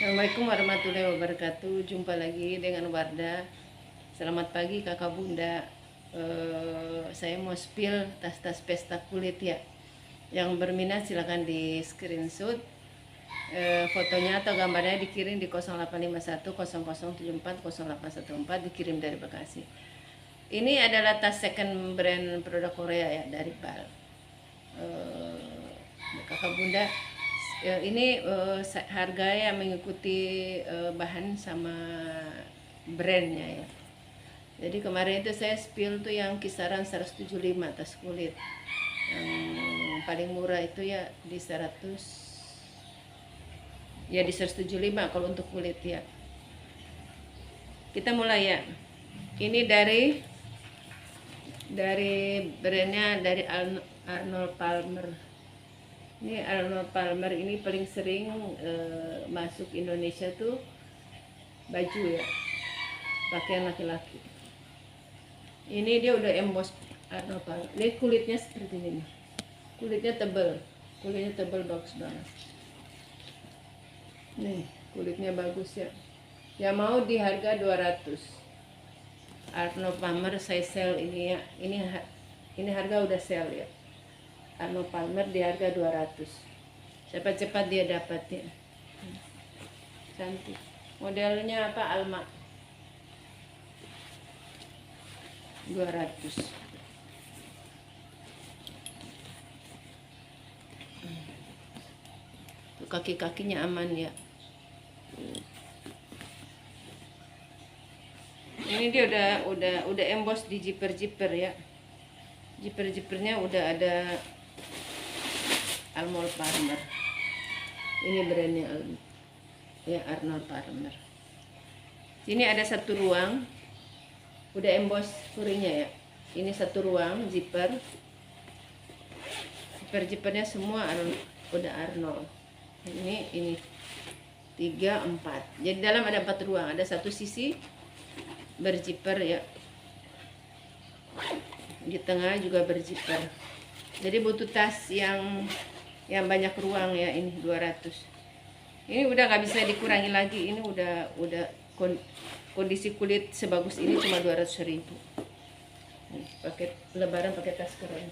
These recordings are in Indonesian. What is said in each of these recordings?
Assalamualaikum warahmatullahi wabarakatuh. Jumpa lagi dengan Wardah. Selamat pagi kakak bunda. Saya mau spill tas-tas pesta kulit ya. Yang berminat silahkan di screenshot fotonya atau gambarnya, dikirim di 0851 0074 0814, dikirim dari Bekasi. Ini adalah tas second brand produk Korea ya, dari BAL. Kakak bunda, ini harga yang mengikuti bahan sama brandnya ya. Jadi kemarin itu saya spill tuh yang kisaran 175 tas kulit. Yang paling murah itu ya di 175 kalau untuk kulit ya. Kita mulai ya. Ini dari brandnya dari Arnold Palmer. Ini Arnold Palmer ini paling sering masuk Indonesia tuh baju ya, pakaian laki-laki. Ini dia udah emboss Arnold Palmer. Ini kulitnya seperti ini. Kulitnya tebal bagus banget. Nih, kulitnya bagus ya. Ya mau di harga 200. Arnold Palmer saya sell ini ya. Ini harga udah sell ya. Arnold Palmer di harga 200. Cepat-cepat dia dapat ya. Cantik. Modelnya apa? Alma. 200. Kaki-kakinya aman ya. Ini dia udah emboss di zipper ya. Zippernya udah ada Arnold Palmer. Ini brandnya ya, Arnold Palmer. Sini ada satu ruang, udah emboss kurinya ya. Ini satu ruang zipper. Zippernya semua udah Arnold. Ini 3, 4. Jadi dalam ada 4 ruang, ada satu sisi berzipper ya. Di tengah juga berzipper. Jadi butuh tas yang banyak ruang ya. Ini 200. Ini udah nggak bisa dikurangi lagi. Ini udah kondisi kulit sebagus ini cuma 200.000. Pakai lebaran pakai tas keren.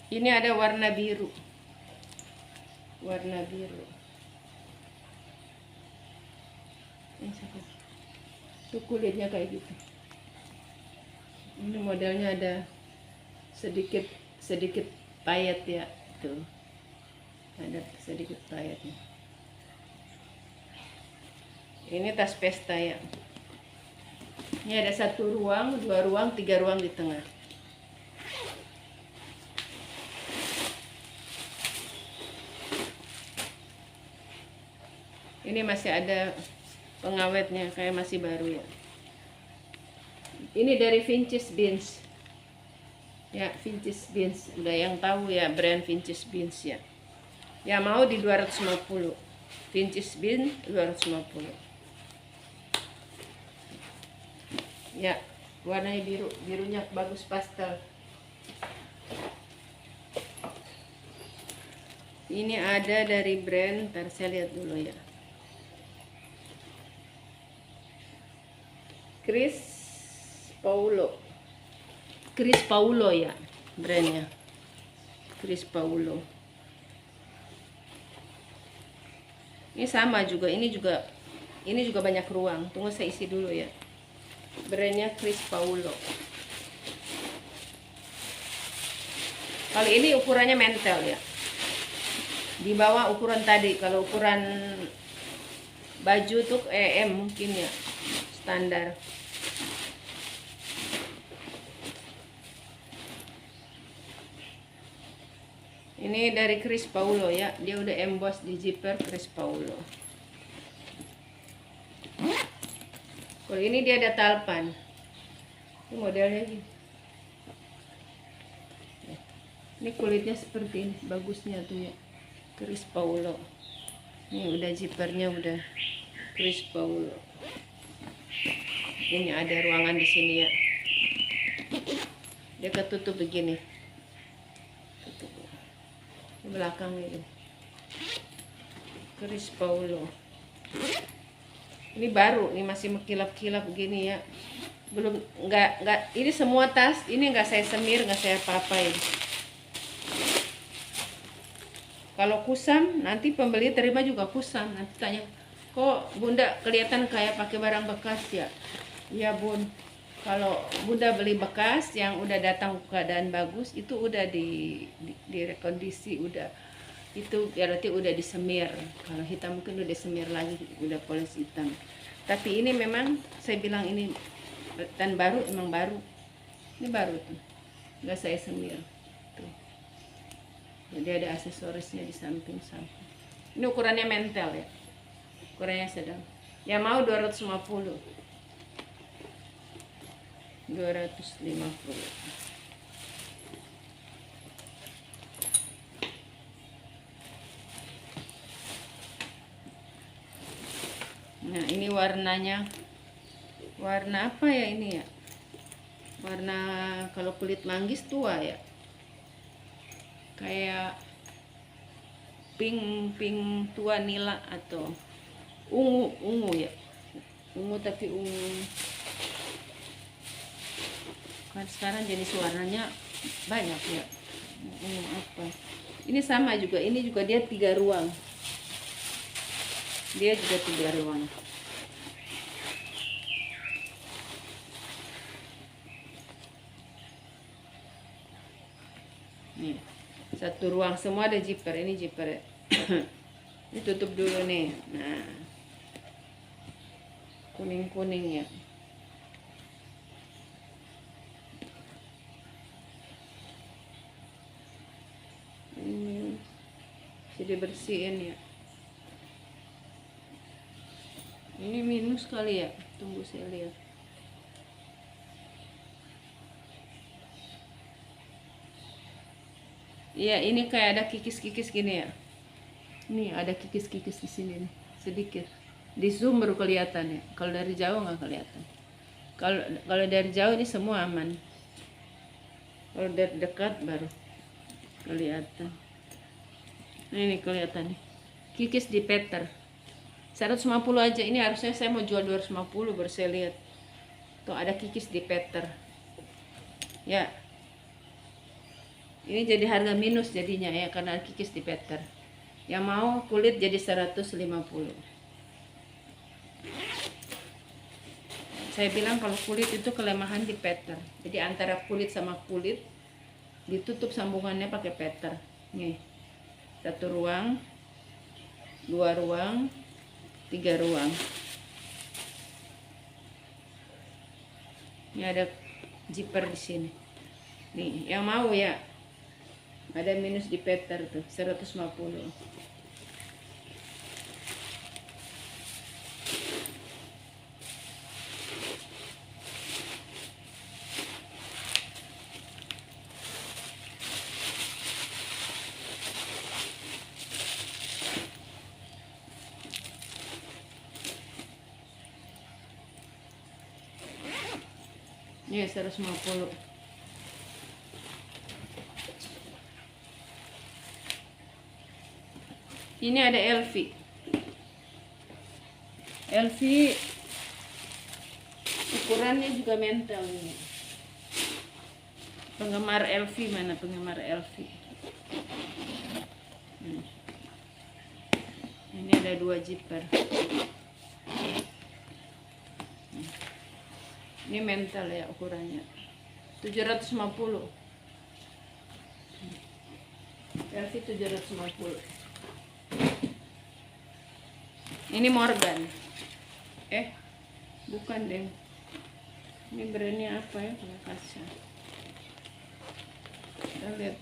Ini ada warna biru. Tuh kulitnya kayak gitu. Ini modelnya ada sedikit payet ya. Tuh. Ada sedikit payetnya. Ini tas pesta ya. Ini ada 1 ruang, 2 ruang, 3 ruang di tengah. Ini masih ada pengawetnya, kayak masih baru ya. Ini dari Vintage Beans. Ya, Vintage Beans. Udah yang tahu ya brand Vintage Beans ya. Ya mau di 250. Vintage Beans 250. Ya, warnanya biru. Birunya bagus pastel. Ini ada dari brand, ntar saya lihat dulu ya. Chris Paulo ya brandnya. Chris Paulo. Ini sama juga, ini juga banyak ruang. Tunggu saya isi dulu ya. Brandnya Chris Paulo. Kali ini ukurannya mentel ya. Di bawah ukuran tadi. Kalau ukuran baju tuh EM mungkin ya, standar. Ini dari Chris Paulo ya. Dia udah emboss di zipper Chris Paulo. Kalau ini dia ada talpan. Ini modelnya ini. Ini kulitnya seperti ini, bagusnya tuh ya. Chris Paulo. Ini udah zippernya udah Chris Paulo. Ini ada ruangan di sini ya. Dia ketutup begini. Tutup. Di belakang ini. Chris Paulo. Ini baru, ini masih mengkilap-kilap begini ya. Belum nggak ini semua tas ini nggak saya semir, nggak saya apa-apain. Kalau kusam nanti pembeli terima juga kusam, nanti tanya, kok Bunda kelihatan kayak pakai barang bekas ya? Iya Bun, kalau Bunda beli bekas yang udah datang keadaan bagus itu udah di rekondisi, udah itu berarti udah disemir. Kalau hitam mungkin udah disemir lagi, udah polis hitam. Tapi ini memang saya bilang ini dan baru, emang baru. Ini baru tuh, nggak saya semir. Tuh. Jadi ada aksesorisnya di samping-samping. Ini ukurannya mentel ya, ukurannya sedang. Ya mau 250. 250. Nah ini warnanya, warna apa ya ini ya? Warna kalau kulit manggis tua ya, kayak pink tua nila atau ungu ya, ungu tapi ungu kan sekarang jenis warnanya banyak ya. Ungu apa? Ini sama juga, ini juga dia 3 ruang. Dia juga 3 ruang. Nih, 1 ruang semua ada zipper. Ini zipper. Ini tutup dulu nih. Nah, kuning-kuning ya. Ini jadi bersihin ya. Ini minus kali ya. Tunggu saya lihat. Iya, ini kayak ada kikis-kikis gini ya. Nih ada kikis-kikis di sini nih, sedikit. Di zoom baru kelihatan ya. Kalau dari jauh nggak kelihatan. Kalau dari jauh ini semua aman. Kalau dari dekat baru kelihatan. Nah, ini kelihatan nih. Kikis di Peter. 150 aja. Ini harusnya saya mau jual 250 baru saya lihat. Tuh ada kikis di Peter. Ya. Ini jadi harga minus jadinya ya karena kikis di Peter. Yang mau kulit jadi 150. Saya bilang kalau kulit itu kelemahan di Peter. Jadi antara kulit sama kulit ditutup sambungannya pakai Peter. Nih. 1 ruang, 2 ruang, 3 ruang. Ini ada zipper di sini. Nih, yang mau ya. Ada minus di Peter tuh, 150. Ini 150. Ini ada LV. LV ukurannya juga mental ini. Penggemar LV mana penggemar LV? Ini ada 2 zipper. Ini mental ya ukurannya. 750. LV 750. Ini Morgan. Bukan deh. Ini brandnya apa ya? Kaca. Kita lihat.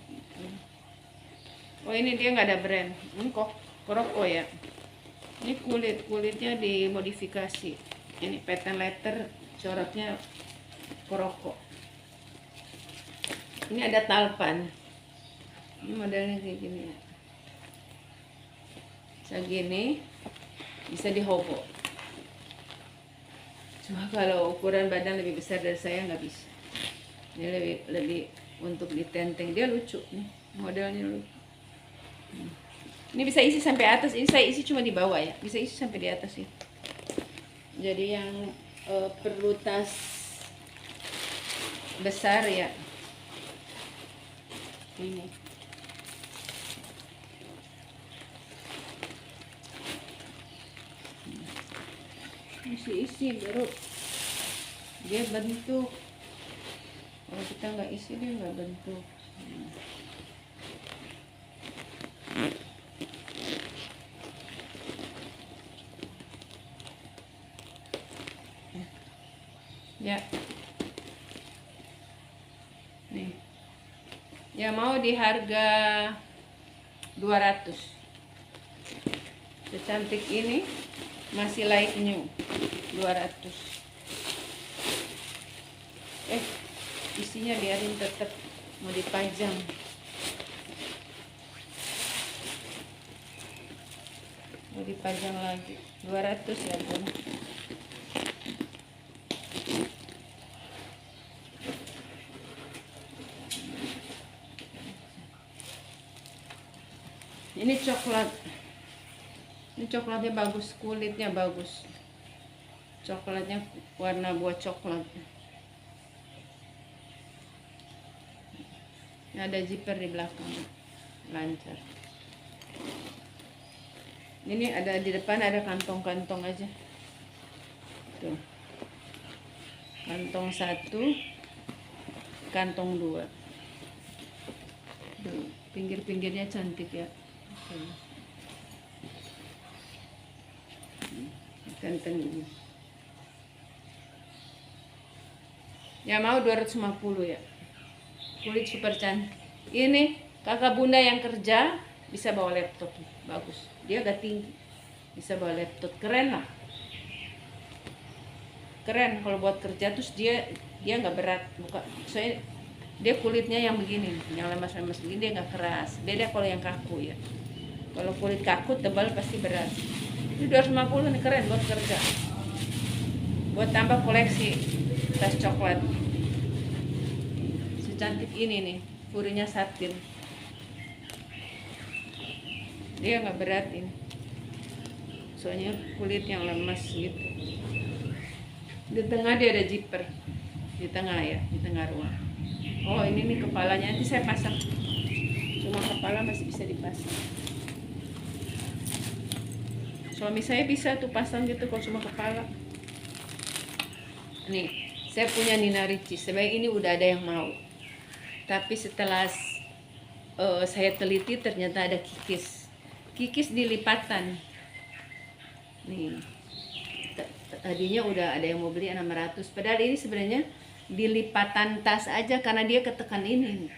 Oh ini dia nggak ada brand. Ini kok Kuroko ya. Ini kulitnya dimodifikasi. Ini patent leather, coraknya Kuroko. Ini ada talpan. Ini modelnya kayak gini ya. segini bisa dihobo. Cuma kalau ukuran badan lebih besar dari saya nggak bisa. Ini lebih untuk ditenteng. Dia lucu nih, modelnya lucu. Ini bisa isi sampai atas. Ini saya isi cuma di bawah ya, bisa isi sampai di atas ya. Jadi yang perlu tas besar ya ini. Isi baru dia bentuk. Kalau kita nggak isi dia nggak bentuk. Ya, nih ya, mau di harga 200. Secantik ini masih like new 200. Isinya biarin tetap mau dipajang. Mau dipajang lagi 200 ya bun. Ini coklat. Ini coklatnya bagus, kulitnya bagus. Coklatnya warna buah coklat. Ini ada zipper di belakang, lancar. Ini ada di depan, ada kantong-kantong aja. Tuh. Kantong 1, kantong 2. Tuh, pinggir-pinggirnya cantik ya. Kantong ini. Ya mau 250 ya. Kulit super cantik. Ini kakak bunda yang kerja bisa bawa laptop, bagus. Dia agak tinggi, bisa bawa laptop, keren lah. Keren kalau buat kerja. Terus dia nggak berat, bukan. Soalnya dia kulitnya yang begini, yang lemas-lemas begini, dia nggak keras. Beda kalau yang kaku ya. Kalau kulit kaku tebal pasti berat. Ini 250 nih, keren buat kerja. Buat tambah koleksi tas coklat. Secantik ini nih, furinya satin. Dia nggak berat ini. Soalnya kulit yang lemas gitu. Di tengah dia ada zipper. Di tengah ya, di tengah ruang. Oh, ini nih kepalanya, nanti saya pasang. Cuma kepala masih bisa dipasang. Suami saya bisa tuh pasang gitu kalau cuma kepala. Nih, saya punya Nina Ricci. Sebenarnya ini udah ada yang mau. Tapi setelah saya teliti ternyata ada kikis. Kikis di lipatan. Nih. Tadinya udah ada yang mau beli 600. Padahal ini sebenarnya di lipatan tas aja karena dia ketekan ini.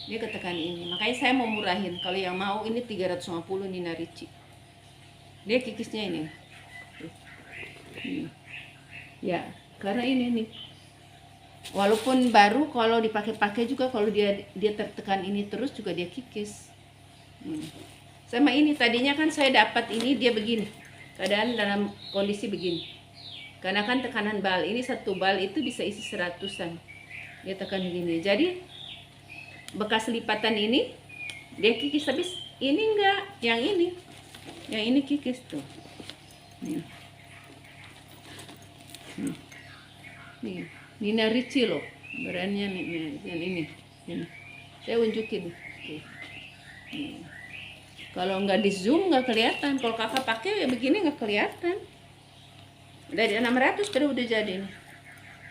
Dia ketekan ini. Makanya saya mau murahin. Kalau yang mau ini 350 Nina Ricci. Dia kikisnya ini. Ya, karena ini nih. Walaupun baru, kalau dipakai-pakai juga, kalau dia tertekan ini terus juga dia kikis. Sama ini tadinya kan saya dapat ini dia begini. Keadaan dalam kondisi begini. Karena kan tekanan bal, ini satu bal itu bisa isi 100-an. Dia tekan begini. Jadi bekas lipatan ini dia kikis, habis ini enggak, yang ini. Yang ini kikis tuh. Nih, Nina Ricci loh. Brandnya nih, yang ini. Saya unjukin. Kalau nggak di zoom nggak kelihatan. Kalau kakak pakai ya begini nggak kelihatan. Dari 600 udah jadi nih.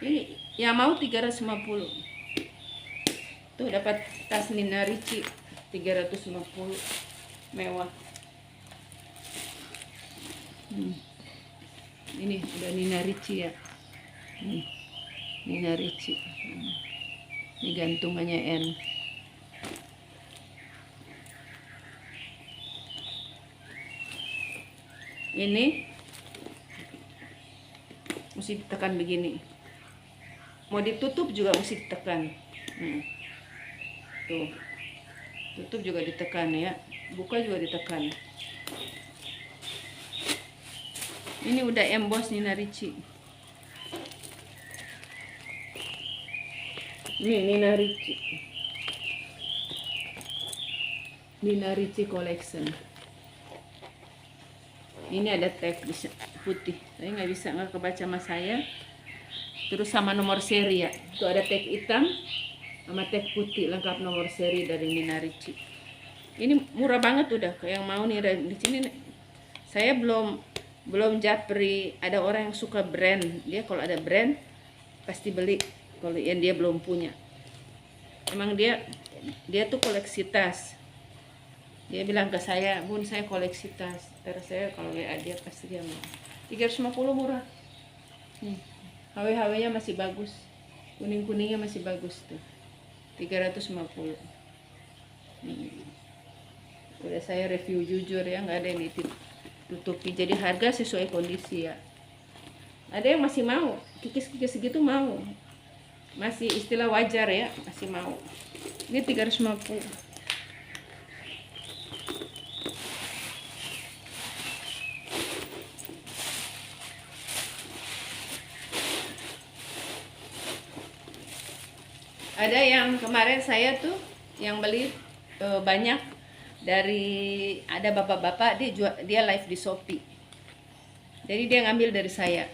Ini yang mau 350. Tuh dapat tas Nina Ricci 350 mewah. Ini udah Nina Ricci ya. Nina Ricci. Ini gantungannya N. Ini mesti ditekan begini. Mau ditutup juga mesti ditekan. Tuh. Tutup juga ditekan ya. Buka juga ditekan. Ini udah emboss Nina Ricci. Ini Nina Ricci. Nina Ricci Collection. Ini ada tag putih. Saya nggak kebaca sama saya. Terus sama nomor seri ya. Itu ada tag hitam sama tag putih, lengkap nomor seri dari Nina Ricci. Ini murah banget udah. Yang mau nih di sini. Saya belum japri. Ada orang yang suka brand. Dia kalau ada brand pasti beli. Kalau yang dia belum punya. Emang dia tuh koleksi tas. Dia bilang ke saya, "Bun, saya koleksi tas." Terus saya kalau WA dia pasti dia mau. 350 murah. Nih, HW-HW-nya masih bagus. Kuning-kuningnya masih bagus tuh. 350. Udah saya review jujur ya, nggak ada yang ditutupi. Jadi harga sesuai kondisi ya. Ada yang masih mau, kikis-kikis segitu mau. Masih istilah wajar ya, masih mau. Ini 350. Ada yang kemarin saya tuh yang beli banyak dari, ada bapak-bapak dia live di Shopee. Jadi dia ngambil dari saya.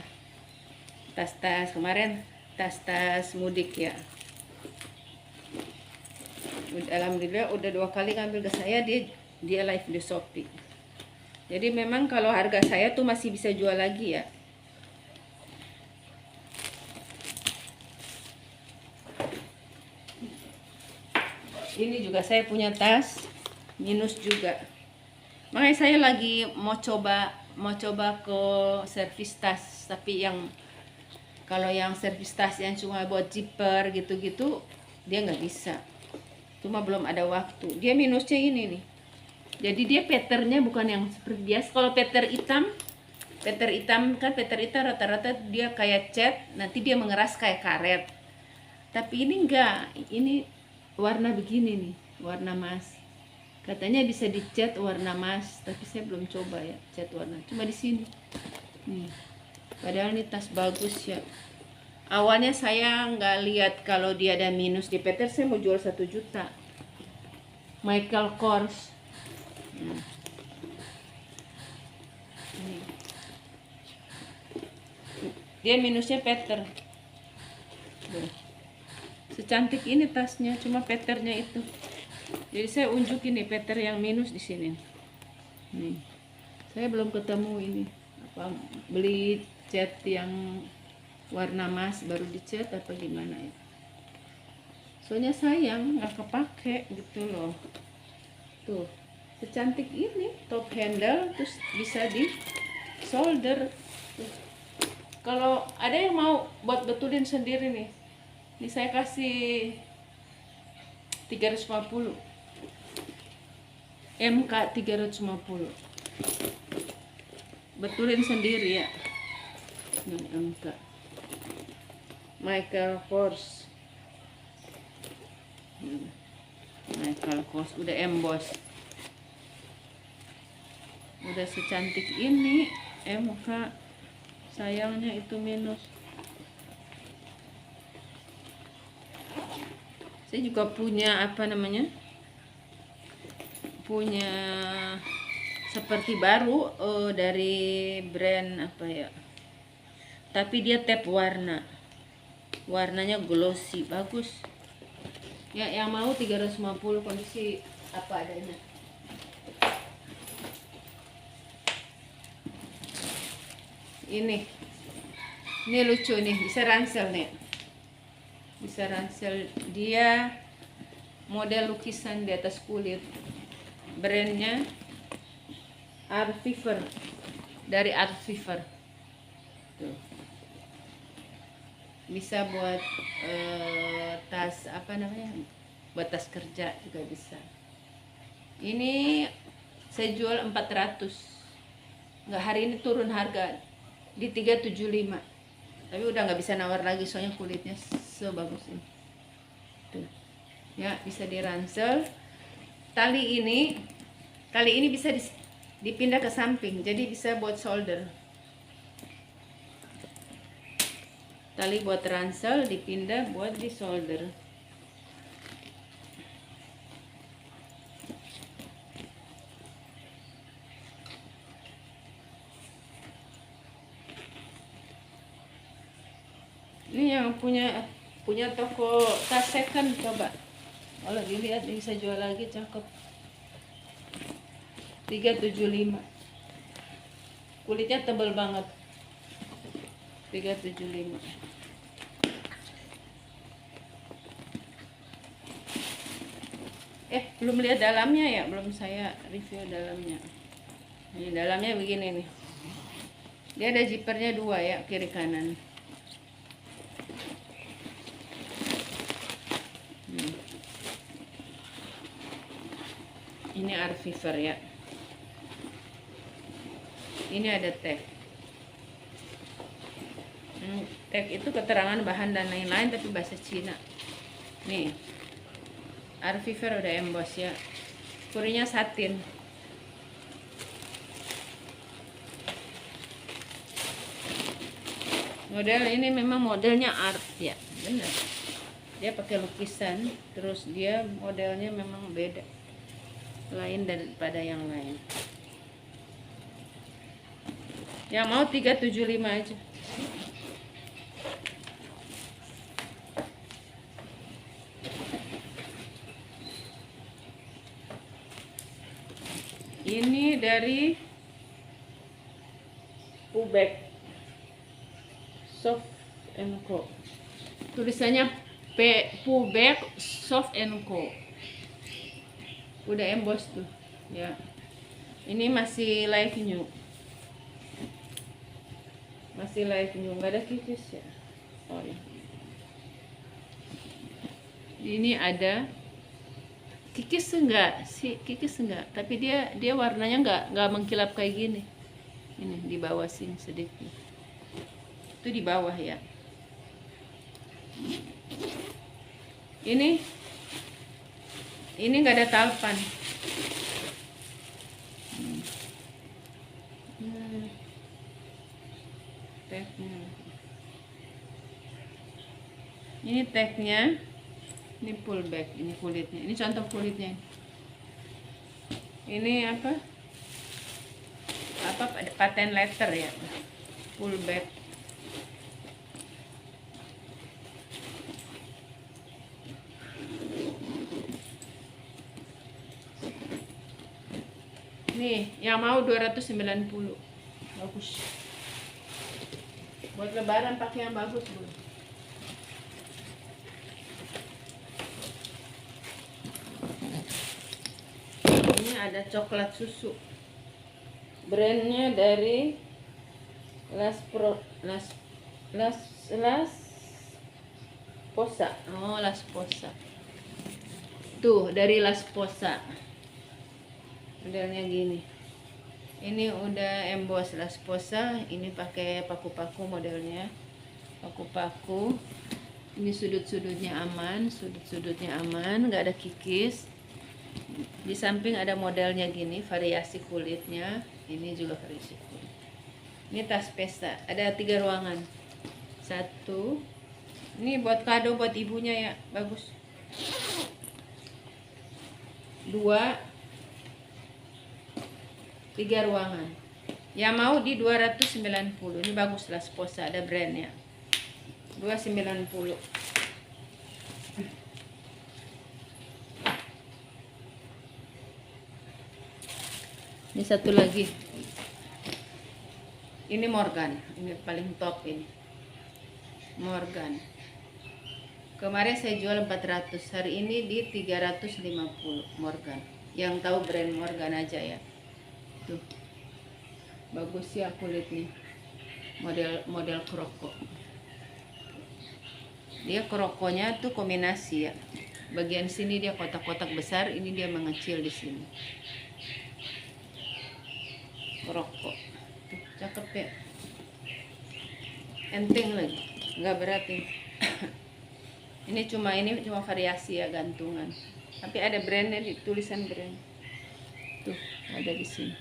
Tas-tas kemarin, tas-tas mudik ya. Alhamdulillah udah 2 kali ngambil ke saya, dia live di Shopee. Jadi memang kalau harga saya tuh masih bisa jual lagi ya. Ini juga saya punya tas minus juga. Makanya saya lagi mau coba ke servis tas, tapi yang kalau yang servis tas yang cuma buat zipper gitu-gitu dia nggak bisa. Cuma belum ada waktu. Dia minusnya ini nih. Jadi dia patternnya bukan yang seperti biasa. Kalau pattern hitam kan, pattern hitam rata-rata dia kayak cat, nanti dia mengeras kayak karet. Tapi ini enggak. Ini warna begini nih, warna emas. Katanya bisa dicat warna emas, tapi saya belum coba ya cat warna. Cuma di sini. Nih. Padahal ini tas bagus ya. Awalnya saya nggak lihat kalau dia ada minus di pattern, saya mau jual 1 juta. Michael Kors. Dia minusnya pattern. Secantik ini tasnya, cuma patternnya itu. Jadi saya unjukin nih pattern yang minus di sini. Nih. Saya belum ketemu ini. Apa beli cat yang warna emas baru dicat apa gimana ya? Soalnya sayang nggak kepake gitu loh. Tuh, secantik ini top handle, terus bisa di solder. Kalau ada yang mau buat betulin sendiri nih, ini saya kasih 350 MK 350, betulin sendiri ya. Ini MK Michael Kors. Michael Kors udah emboss, udah secantik ini MK. Sayangnya itu minus. Saya juga punya apa namanya, punya seperti baru dari brand apa ya, tapi dia tap warnanya glossy, bagus ya. Yang mau 350, kondisi apa adanya. Ini lucu nih, bisa ransel nih, bisa ransel. Dia model lukisan di atas kulit, brandnya Art Fever, dari Art Fever. Tuh. Bisa buat tas apa namanya, buat tas kerja juga bisa. Ini saya jual 400, nggak, hari ini turun harga di 375, tapi udah nggak bisa nawar lagi soalnya kulitnya sebagus ini. Tuh ya, bisa diransel. Tali ini bisa dipindah ke samping, jadi bisa buat solder. tali buat ransel dipindah buat di solder. Ini yang punya toko tas second, coba kalau dilihat bisa jual lagi, cakep. 375, kulitnya tebal banget. 375. Belum lihat dalamnya ya, belum saya review dalamnya. Ini dalamnya begini nih, dia ada zippernya 2 ya, kiri kanan. Ini Arviver ya. Ini ada tag. Tag itu keterangan bahan dan lain-lain tapi bahasa Cina. Nih, Arviver udah emboss ya. Kurinya satin. Model ini memang modelnya art ya, benar. Dia pakai lukisan, terus dia modelnya memang beda, lain daripada yang lain. Yang mau 375 aja. Ini dari Pullback Soft & Co. Tulisannya Pullback Soft & Co. Udah emboss tuh ya. Ini masih live new, nggak ada kikis ya. Oh ya, ini ada kikis enggak sih, tapi dia warnanya enggak mengkilap kayak gini. Ini di bawah sini sedikit, itu di bawah ya. Ini enggak ada talpan. Tagnya. Ini tagnya. Ini pullback, ini kulitnya. Ini contoh kulitnya. Ini apa patent letter ya. Pullback. Nih, yang mau 290. Bagus. Buat lebaran pakai yang bagus, Bu. Ini ada coklat susu. Brandnya dari Las Posa. Oh, Las Posa. Tuh, dari Las Posa. Modelnya gini. Ini udah emboss Las Posa. Ini pakai paku-paku modelnya. Paku-paku. Ini sudut-sudutnya aman, nggak ada kikis. Di samping ada modelnya gini, variasi kulitnya. Ini juga variasi kulit. Ini tas pesta, ada 3 ruangan. 1. Ini buat kado buat ibunya ya, bagus. 2. 3 ruangan. Yang mau di 290. Ini bagus lah, Sposa, ada brandnya. 290. Ini satu lagi. Ini Morgan. Ini paling top ini. Morgan. Kemarin saya jual 400. Hari ini di 350 Morgan. Yang tahu brand Morgan aja ya. Tuh, bagus ya kulitnya, model kroko. Dia krokonya tuh kombinasi ya, bagian sini dia kotak-kotak besar, ini dia mengecil di sini. Kroko tuh, cakep ya, enteng lagi, nggak berat ini. Ini cuma variasi ya, gantungan, tapi ada brandnya, tulisan brand tuh ada di sini.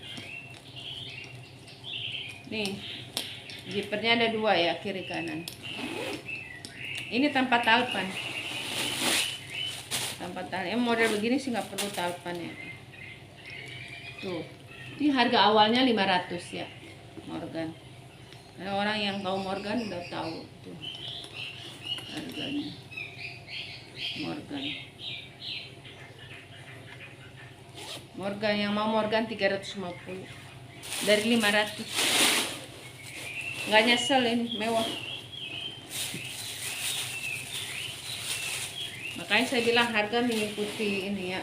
Nih, zippernya ada 2 ya, kiri kanan. Ini tanpa talpan. Tanpa talpan. Model begini sih nggak perlu talpan ya. Tuh. Ini harga awalnya 500 ya. Morgan. Nah, orang yang tahu Morgan udah tahu tuh harganya. Morgan. Morgan yang mau Morgan 350 dari 500. Nggak nyesel, ini mewah. Makanya saya bilang harga mengikuti ini ya,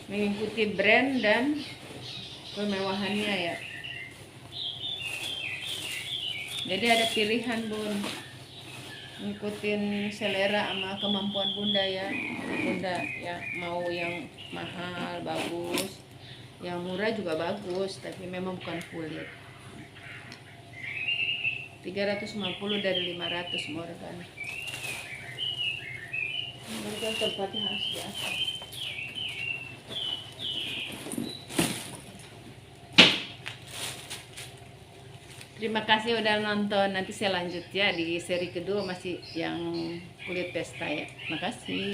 mengikuti brand dan kemewahannya ya. Jadi ada pilihan bun, ngikutin selera sama kemampuan bunda ya. Bunda ya mau yang mahal bagus, yang murah juga bagus, tapi memang bukan kulit. 350 dari 500 Morgan. Morgan tempatnya harus di atas. Terima kasih udah nonton. Nanti saya lanjut ya di seri kedua, masih yang kulit pesta ya. Makasih.